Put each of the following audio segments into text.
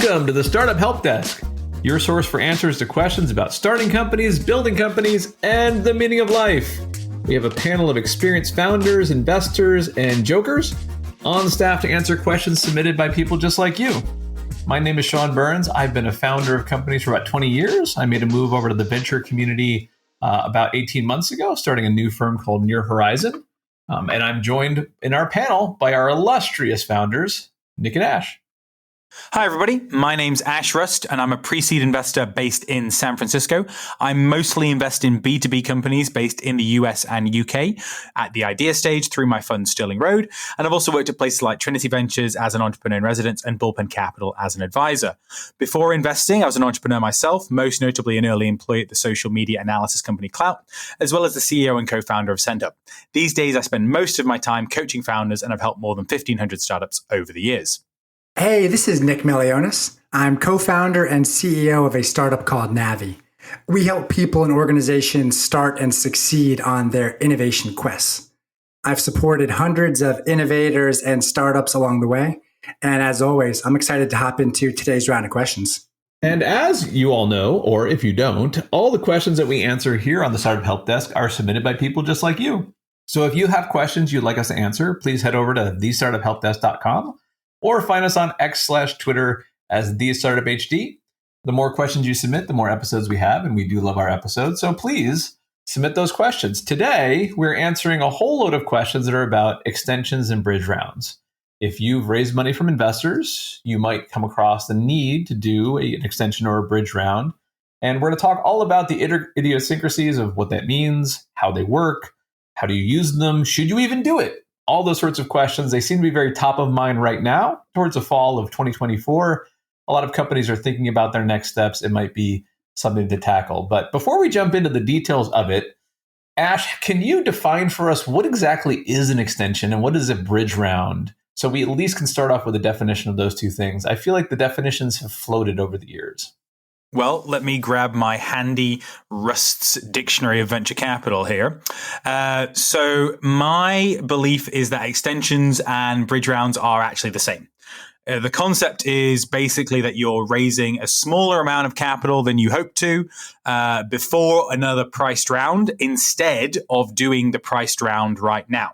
Welcome to the Startup Help Desk, your source for answers to questions about starting companies, building companies, and the meaning of life. We have a panel of experienced founders, investors, and jokers on staff to answer questions submitted by people just like you. My name is Sean Burns. I've been a founder of companies for about 20 years. I made a move over to the venture community about 18 months ago, starting a new firm called Near Horizon. And I'm joined in our panel by our illustrious founders, Nick and Ash. Hi, everybody. My name's Ash Rust, and I'm a pre-seed investor based in San Francisco. I mostly invest in B2B companies based in the US and UK at the idea stage through my fund Sterling Road. And I've also worked at places like Trinity Ventures as an entrepreneur in residence and Bullpen Capital as an advisor. Before investing, I was an entrepreneur myself, most notably an early employee at the social media analysis company Clout, as well as the CEO and co-founder of SendUp. These days, I spend most of my time coaching founders, and I've helped more than 1,500 startups over the years. Hey, this is Nick Melionis. I'm co-founder and CEO of a startup called Navi. We help people and organizations start and succeed on their innovation quests. I've supported hundreds of innovators and startups along the way. And as always, I'm excited to hop into today's round of questions. And as you all know, or if you don't, all the questions that we answer here on the Startup Help Desk are submitted by people just like you. So if you have questions you'd like us to answer, please head over to thestartuphelpdesk.com. or find us on X/Twitter as TheStartupHD. The more questions you submit, the more episodes we have, and we do love our episodes. So please submit those questions. Today, we're answering a whole load of questions that are about extensions and bridge rounds. If you've raised money from investors, you might come across the need to do an extension or a bridge round. And we're going to talk all about the idiosyncrasies of what that means, how they work, how do you use them, should you even do it? All those sorts of questions. They seem to be very top of mind right now, towards the fall of 2024. A lot of companies are thinking about their next steps. It might be something to tackle. But before we jump into the details of it, Ash, can you define for us what exactly is an extension and what is a bridge round? So we at least can start off with a definition of those two things. I feel like the definitions have floated over the years. Well, let me grab my handy Rust's Dictionary of Venture Capital here. So my belief is that extensions and bridge rounds are actually the same. The concept is basically that you're raising a smaller amount of capital than you hope to before another priced round instead of doing the priced round right now.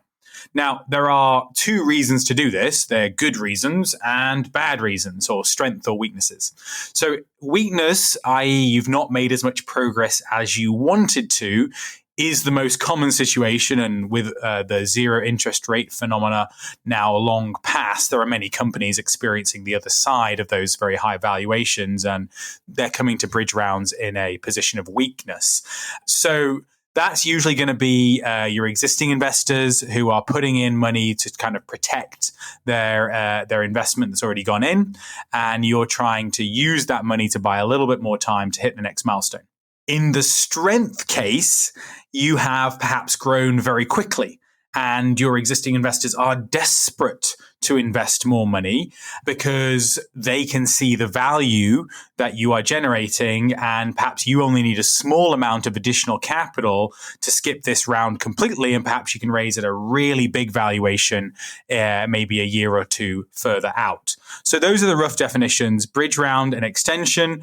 Now, there are two reasons to do this. They're good reasons and bad reasons, or strength or weaknesses. So weakness, i.e. you've not made as much progress as you wanted to, is the most common situation. And with the zero interest rate phenomena now long past, there are many companies experiencing the other side of those very high valuations, and they're coming to bridge rounds in a position of weakness. So that's usually going to be your existing investors who are putting in money to kind of protect their investment that's already gone in, and you're trying to use that money to buy a little bit more time to hit the next milestone. In the strength case, you have perhaps grown very quickly, and your existing investors are desperate to invest more money because they can see the value that you are generating, and perhaps you only need a small amount of additional capital to skip this round completely, and perhaps you can raise at a really big valuation maybe a year or two further out. So those are the rough definitions. Bridge round and extension,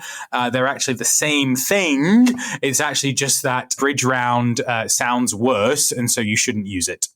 they're actually the same thing. It's actually just that bridge round sounds worse, and so you shouldn't use it.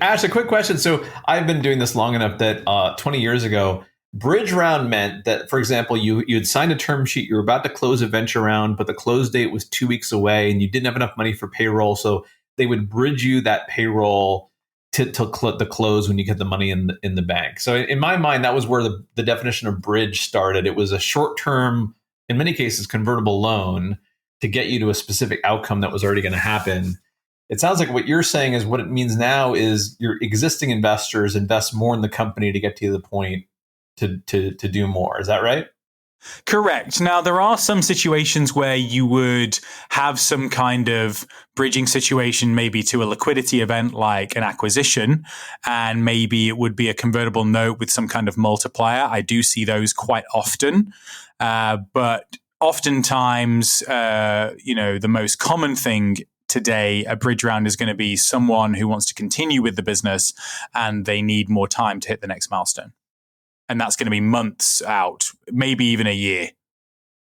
Ash, a quick question. So I've been doing this long enough that 20 years ago, bridge round meant that, for example, you'd signed a term sheet, you were about to close a venture round, but the close date was 2 weeks away and you didn't have enough money for payroll. So they would bridge you that payroll to the close when you get the money in the bank. So in my mind, that was where the definition of bridge started. It was a short-term, in many cases, convertible loan to get you to a specific outcome that was already going to happen. It sounds like what you're saying is what it means now is your existing investors invest more in the company to get to the point to do more. Is that right? Correct. Now, there are some situations where you would have some kind of bridging situation, maybe to a liquidity event like an acquisition, and maybe it would be a convertible note with some kind of multiplier. I do see those quite often, but oftentimes, the most common thing today, a bridge round is going to be someone who wants to continue with the business and they need more time to hit the next milestone. And that's going to be months out, maybe even a year.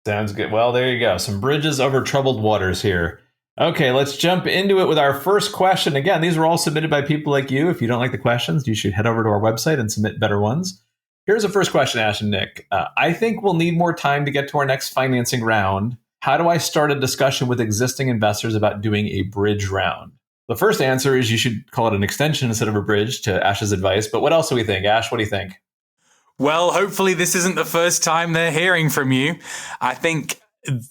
Sounds good. Well, there you go. Some bridges over troubled waters here. Okay, let's jump into it with our first question. Again, these were all submitted by people like you. If you don't like the questions, you should head over to our website and submit better ones. Here's the first question, Ash and Nick. I think we'll need more time to get to our next financing round. How do I start a discussion with existing investors about doing a bridge round? The first answer is you should call it an extension instead of a bridge, to Ash's advice. But what else do we think? Ash, what do you think? Well, hopefully this isn't the first time they're hearing from you. I think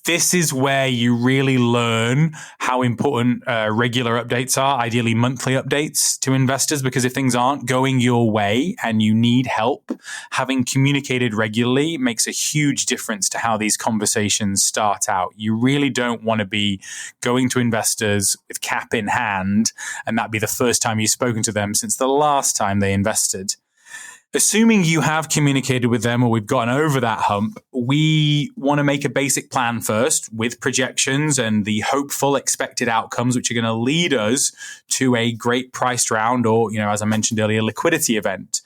this is where you really learn how important regular updates are, ideally monthly updates to investors, because if things aren't going your way and you need help, having communicated regularly makes a huge difference to how these conversations start out. You really don't want to be going to investors with cap in hand and that be the first time you've spoken to them since the last time they invested. Assuming you have communicated with them or we've gotten over that hump, we want to make a basic plan first with projections and the hopeful expected outcomes, which are going to lead us to a great priced round or, as I mentioned earlier, liquidity event.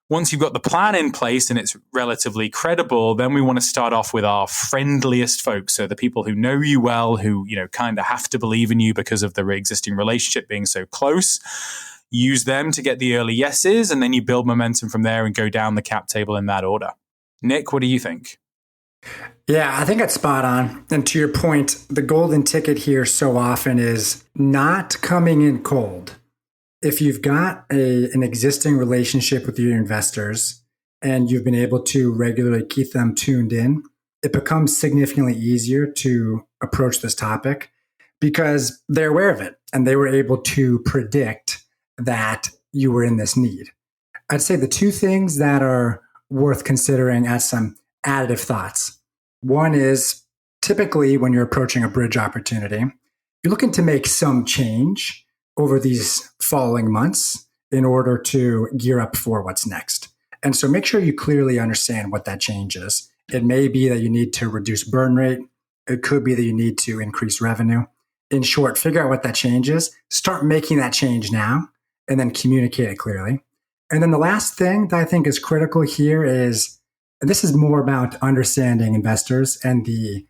Once you've got the plan in place and it's relatively credible, then we want to start off with our friendliest folks. So the people who know you well, who, kind of have to believe in you because of the existing relationship being so close. Use them to get the early yeses, and then you build momentum from there and go down the cap table in that order. Nick, what do you think? Yeah, I think that's spot on. And to your point, the golden ticket here so often is not coming in cold. If you've got an existing relationship with your investors and you've been able to regularly keep them tuned in, it becomes significantly easier to approach this topic because they're aware of it and they were able to predict that you were in this need. I'd say the two things that are worth considering as some additive thoughts. One is typically when you're approaching a bridge opportunity, you're looking to make some change over these following months in order to gear up for what's next. And so make sure you clearly understand what that change is. It may be that you need to reduce burn rate. It could be that you need to increase revenue. In short, figure out what that change is, start making that change now, and then communicate it clearly. And then the last thing that I think is critical here is, and this is more about understanding investors and the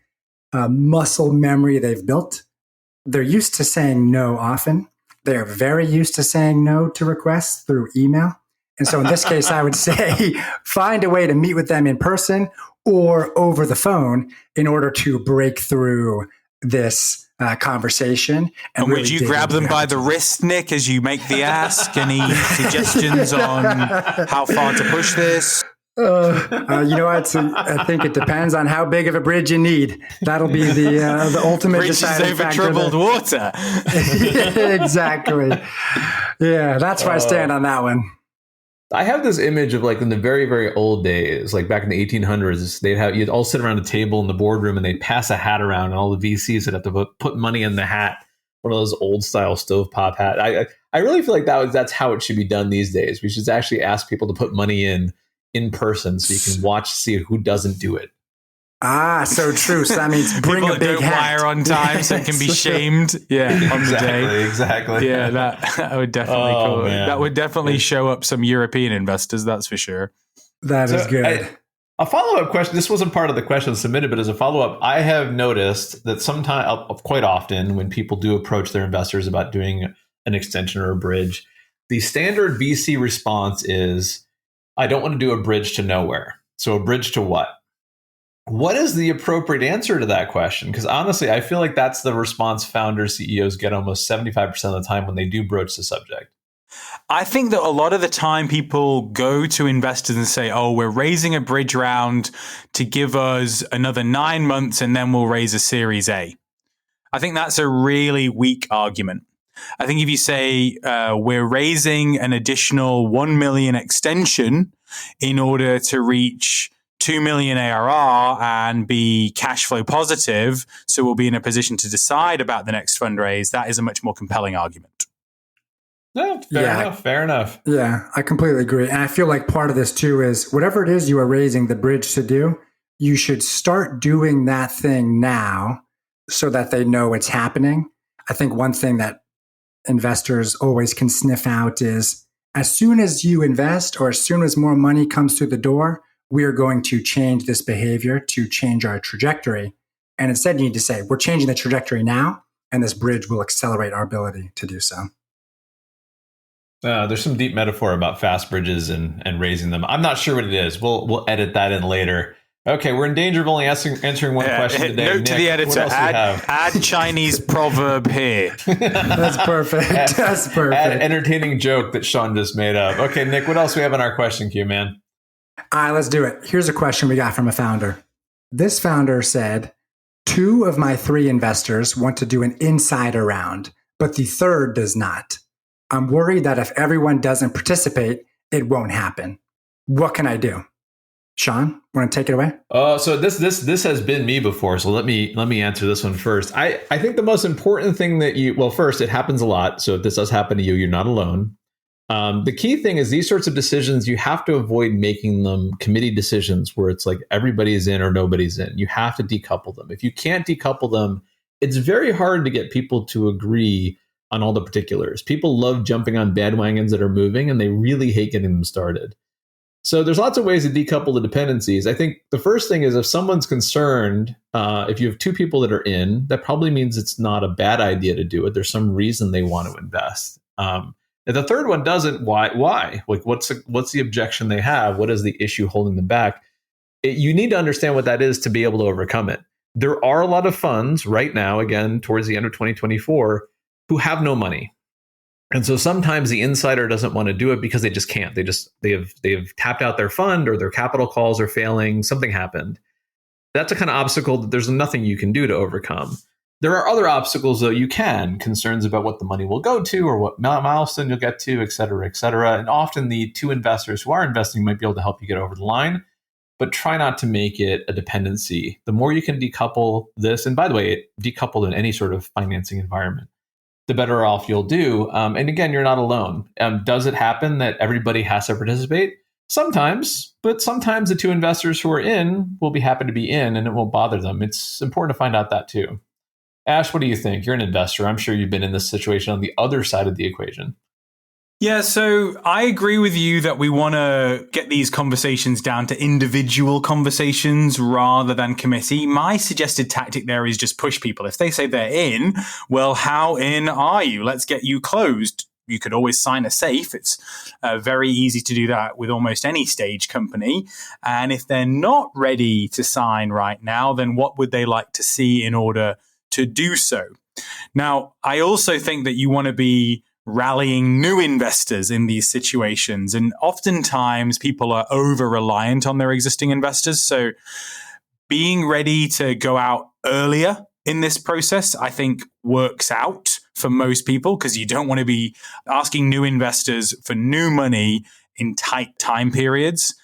muscle memory they've built. They're used to saying no often. They're very used to saying no to requests through email. And so in this case, I would say find a way to meet with them in person or over the phone in order to break through this conversation. And would you grab them by the wrist, Nick, as you make the ask? Any suggestions on how far to push this? I think it depends on how big of a bridge you need. That'll be the ultimate deciding factor. Bridges over troubled water. Yeah, exactly. Yeah, that's where I stand on that one. I have this image of like in the very, very old days, like back in the 1800s, you'd all sit around a table in the boardroom and they'd pass a hat around and all the VCs would have to put money in the hat, one of those old style stovetop hat. I really feel like that's how it should be done these days. We should actually ask people to put money in person so you can watch, see who doesn't do it. Ah, so true. So that means bring people a big don't hat. wire on time, so it can be shamed. Yeah, on the day. Exactly. Yeah, that would definitely that would definitely show up some European investors. That's for sure. That is good. A follow-up question. This wasn't part of the question submitted, but as a follow-up, I have noticed that quite often, when people do approach their investors about doing an extension or a bridge, the standard VC response is, "I don't want to do a bridge to nowhere." So a bridge to what? What is the appropriate answer to that question? Because honestly, I feel like that's the response founders, CEOs get almost 75% of the time when they do broach the subject. I think that a lot of the time people go to investors and say, oh, we're raising a bridge round to give us another 9 months and then we'll raise a Series A. I think that's a really weak argument. I think if you say we're raising an additional 1 million extension in order to reach 2 million ARR and be cash flow positive, so we'll be in a position to decide about the next fundraise, that is a much more compelling argument. No, fair enough. Yeah, I completely agree. And I feel like part of this too is whatever it is you are raising the bridge to do, you should start doing that thing now so that they know it's happening. I think one thing that investors always can sniff out is as soon as you invest or as soon as more money comes through the door, we are going to change this behavior to change our trajectory. And instead, you need to say, we're changing the trajectory now, and this bridge will accelerate our ability to do so. There's some deep metaphor about fast bridges and raising them. I'm not sure what it is. We'll edit that in later. Okay, we're in danger of only answering one question today. Note Nick, to the editor, add Chinese proverb here. That's perfect. That's perfect. Add entertaining joke that Sean just made up. Okay, Nick, what else do we have on our question queue, man? All right, let's do it. Here's a question we got from a founder. This founder said, 2 of my 3 investors want to do an insider round, but the third does not. I'm worried that if everyone doesn't participate, it won't happen. What can I do? Sean, want to take it away? So this has been me before. So let me answer this one first. I think the most important thing that first, it happens a lot. So if this does happen to you, you're not alone. The key thing is these sorts of decisions, you have to avoid making them committee decisions where it's like everybody's in or nobody's in. You have to decouple them. If you can't decouple them, it's very hard to get people to agree on all the particulars. People love jumping on bandwagons that are moving, and they really hate getting them started. So there's lots of ways to decouple the dependencies. I think the first thing is if someone's concerned, if you have 2 people that are in, that probably means it's not a bad idea to do it. There's some reason they want to invest. If the third one doesn't, why? Like, what's the objection they have? What is the issue holding them back? You need to understand what that is to be able to overcome it. There are a lot of funds right now, again, towards the end of 2024, who have no money. And so sometimes the insider doesn't want to do it because they just can't. They've tapped out their fund or their capital calls are failing. Something happened. That's a kind of obstacle that there's nothing you can do to overcome. There are other obstacles, though, you can. Concerns about what the money will go to or what milestone you'll get to, et cetera, et cetera. And often the 2 investors who are investing might be able to help you get over the line, but try not to make it a dependency. The more you can decouple this, and by the way, decoupled in any sort of financing environment, the better off you'll do. And again, you're not alone. Does it happen that everybody has to participate? Sometimes, but sometimes the 2 investors who are in will be happy to be in and it won't bother them. It's important to find out that too. Ash, what do you think? You're an investor. I'm sure you've been in this situation on the other side of the equation. Yeah, so I agree with you that we want to get these conversations down to individual conversations rather than committee. My suggested tactic there is just push people. If they say they're in, well, how in are you? Let's get you closed. You could always sign a safe. It's very easy to do that with almost any stage company. And if they're not ready to sign right now, then what would they like to see in order to do so? Now, I also think that you want to be rallying new investors in these situations. And oftentimes people are over-reliant on their existing investors. So being ready to go out earlier in this process, I think works out for most people because you don't want to be asking new investors for new money in tight time periods.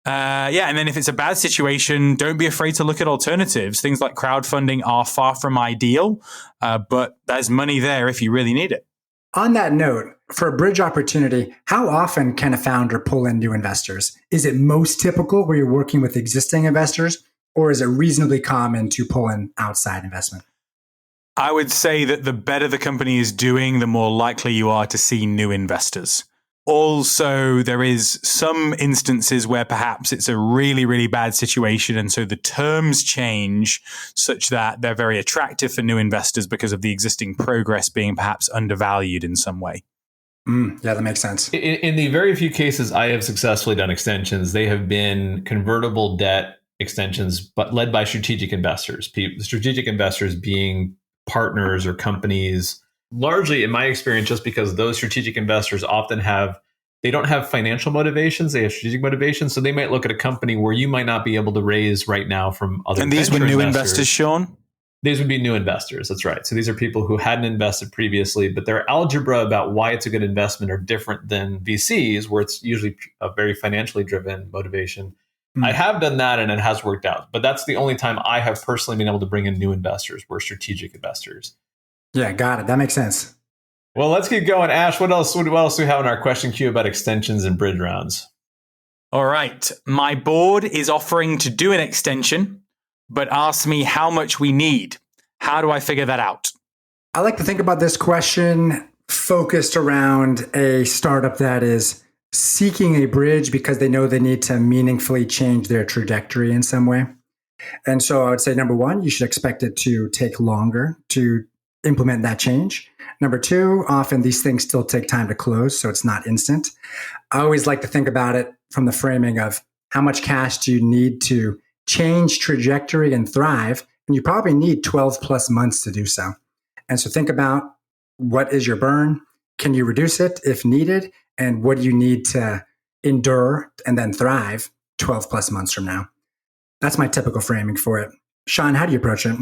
And then if it's a bad situation, don't be afraid to look at alternatives. Things like crowdfunding are far from ideal, but there's money there if you really need it. On that note, for a bridge opportunity, how often can a founder pull in new investors? Is it most typical where you're working with existing investors, or is it reasonably common to pull in outside investment? I would say that the better the company is doing, the more likely you are to see new investors. Also, there is some instances where perhaps it's a really, really bad situation. And so the terms change such that they're very attractive for new investors because of the existing progress being perhaps undervalued in some way. Yeah, that makes sense. In the very few cases I have successfully done extensions, they have been convertible debt extensions, but led by strategic investors. Strategic investors being partners or companies, largely in my experience, just because those strategic investors often they don't have financial motivations, they have strategic motivations. So they might look at a company where you might not be able to raise right now from other. And these were new investors, Sean? These would be new investors. That's right. So these are people who hadn't invested previously, but their algebra about why it's a good investment are different than VCs, where it's usually a very financially driven motivation. I have done that and it has worked out, but that's the only time I have personally been able to bring in new investors, were strategic investors. Yeah, got it. That makes sense. Well, let's keep going. Ash, what else do we have in our question queue about extensions and bridge rounds? All right. My board is offering to do an extension, but asks me how much we need. How do I figure that out? I like to think about this question focused around a startup that is seeking a bridge because they know they need to meaningfully change their trajectory in some way. And so I would say, number one, you should expect it to take longer to implement that change. Number two, often these things still take time to close, so it's not instant. I always like to think about it from the framing of how much cash do you need to change trajectory and thrive? And you probably need 12 plus months to do so. And so think about, what is your burn? Can you reduce it if needed? And what do you need to endure and then thrive 12 plus months from now? That's my typical framing for it. Sean, how do you approach it?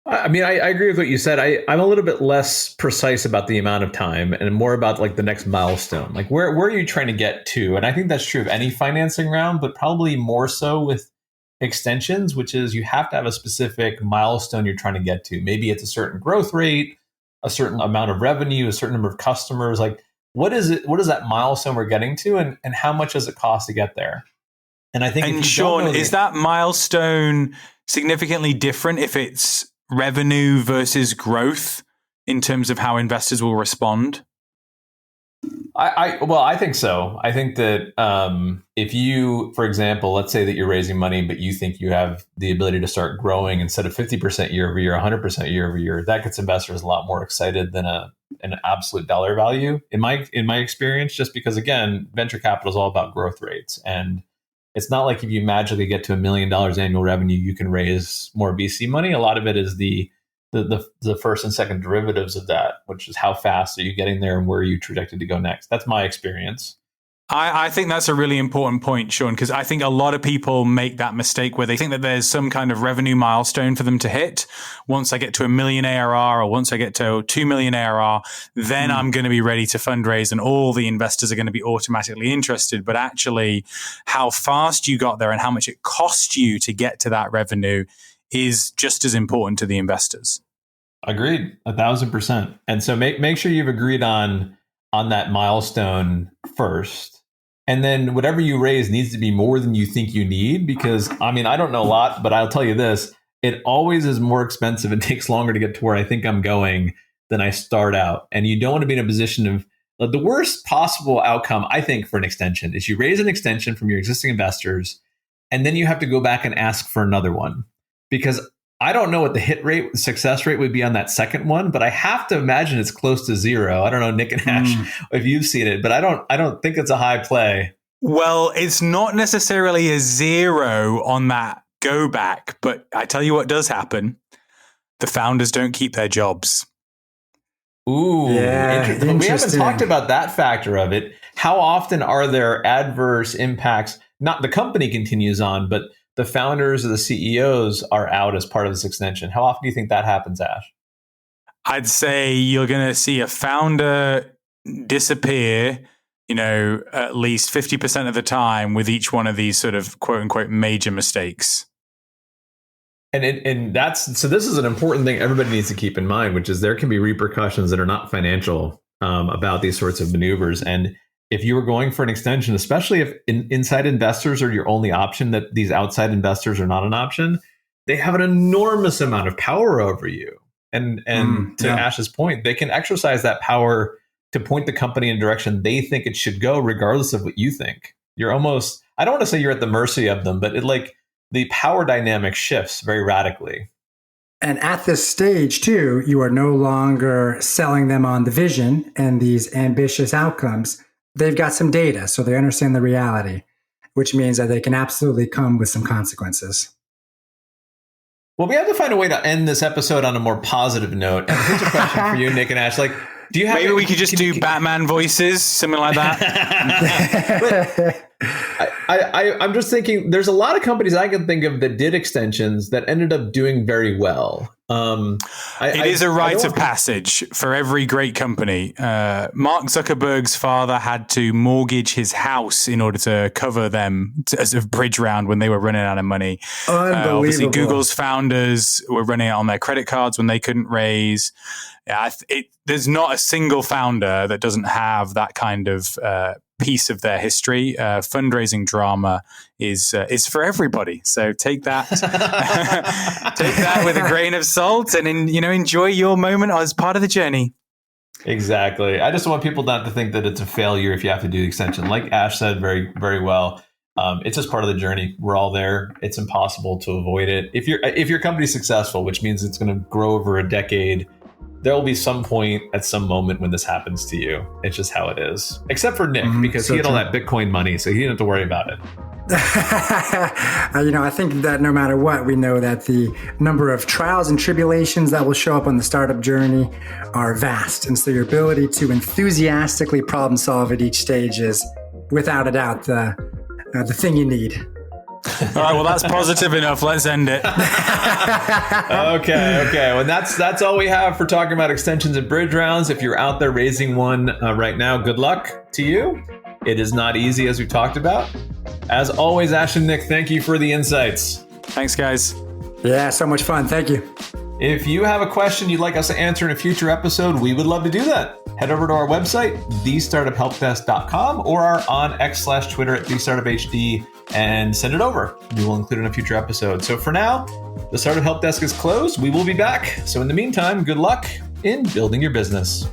I mean, I agree with what you said. I'm a little bit less precise about the amount of time and more about like the next milestone. Like where are you trying to get to? And I think that's true of any financing round, but probably more so with extensions, which is you have to have a specific milestone you're trying to get to. Maybe it's a certain growth rate, a certain amount of revenue, a certain number of customers. Like what is it? What is that milestone we're getting to, and how much does it cost to get there? And I think, and Sean, is that milestone significantly different if it's revenue versus growth in terms of how investors will respond? I think so. I think that if you, for example, let's say that you're raising money, but you think you have the ability to start growing instead of 50% year over year, 100% year over year, that gets investors a lot more excited than an absolute dollar value. In my experience, just because again, venture capital is all about growth rates, and it's not like if you magically get to $1 million annual revenue, you can raise more VC money. A lot of it is the first and second derivatives of that, which is how fast are you getting there and where are you projected to go next. That's my experience. I think that's a really important point, Sean, because I think a lot of people make that mistake where they think that there's some kind of revenue milestone for them to hit. Once I get to $1 million ARR or once I get to 2 million ARR, then I'm going to be ready to fundraise and all the investors are going to be automatically interested. But actually, how fast you got there and how much it cost you to get to that revenue is just as important to the investors. Agreed, 1,000%. And so make sure you've agreed on that milestone first. And then whatever you raise needs to be more than you think you need, because I mean, I don't know a lot, but I'll tell you this, it always is more expensive. It takes longer to get to where I think I'm going than I start out. And you don't want to be in a position of the worst possible outcome, I think, for an extension is you raise an extension from your existing investors, and then you have to go back and ask for another one. Because I don't know what the hit rate, success rate would be on that second one, but I have to imagine it's close to zero. I don't know, Nick and Ash, if you've seen it, but I don't think it's a high play. Well, it's not necessarily a zero on that go back, but I tell you what does happen. The founders don't keep their jobs. Ooh, yeah, interesting. We haven't talked about that factor of it. How often are there adverse impacts? Not the company continues on, but the founders or the CEOs are out as part of this extension. How often do you think that happens, Ash? I'd say you're going to see a founder disappear, at least 50% of the time with each one of these sort of quote unquote major mistakes. And so this is an important thing everybody needs to keep in mind, which is there can be repercussions that are not financial about these sorts of maneuvers. And if you were going for an extension, especially if inside investors are your only option, that these outside investors are not an option, they have an enormous amount of power over you. And to Ash's point, they can exercise that power to point the company in a direction they think it should go, regardless of what you think. You're almost, I don't want to say you're at the mercy of them, but the power dynamic shifts very radically. And at this stage, too, you are no longer selling them on the vision and these ambitious outcomes. They've got some data, so they understand the reality, which means that they can absolutely come with some consequences. Well, we have to find a way to end this episode on a more positive note. And here's a question for you, Nick and Ash. Do you have maybe we could just do Batman voices, something like that? I'm just thinking there's a lot of companies I can think of that did extensions that ended up doing very well. It is a rite of passage for every great company. Mark Zuckerberg's father had to mortgage his house in order to cover them as a bridge round when they were running out of money. Unbelievable. Obviously, Google's founders were running it on their credit cards when they couldn't raise. There's not a single founder that doesn't have that kind of piece of their history. Fundraising drama is for everybody. So take that, take that with a grain of salt, and enjoy your moment as part of the journey. Exactly. I just want people not to think that it's a failure if you have to do the extension. Like Ash said very, very well, it's just part of the journey. We're all there. It's impossible to avoid it. If your company's successful, which means it's going to grow over a decade, there will be some point at some moment when this happens to you. It's just how it is. Except for Nick, because he had all that Bitcoin money, so he didn't have to worry about it. I think that no matter what, we know that the number of trials and tribulations that will show up on the startup journey are vast. And so your ability to enthusiastically problem solve at each stage is, without a doubt, the thing you need. All right, well, that's positive enough. Let's end it. Okay. Well, that's all we have for talking about extensions and bridge rounds. If you're out there raising one right now, good luck to you. It is not easy, as we've talked about. As always, Ash and Nick, thank you for the insights. Thanks, guys. Yeah, so much fun. Thank you. If you have a question you'd like us to answer in a future episode, we would love to do that. Head over to our website, thestartuphelpdesk.com, or are on X/Twitter at thestartuphd and send it over. We will include it in a future episode. So for now, the Startup Help Desk is closed. We will be back. So in the meantime, good luck in building your business.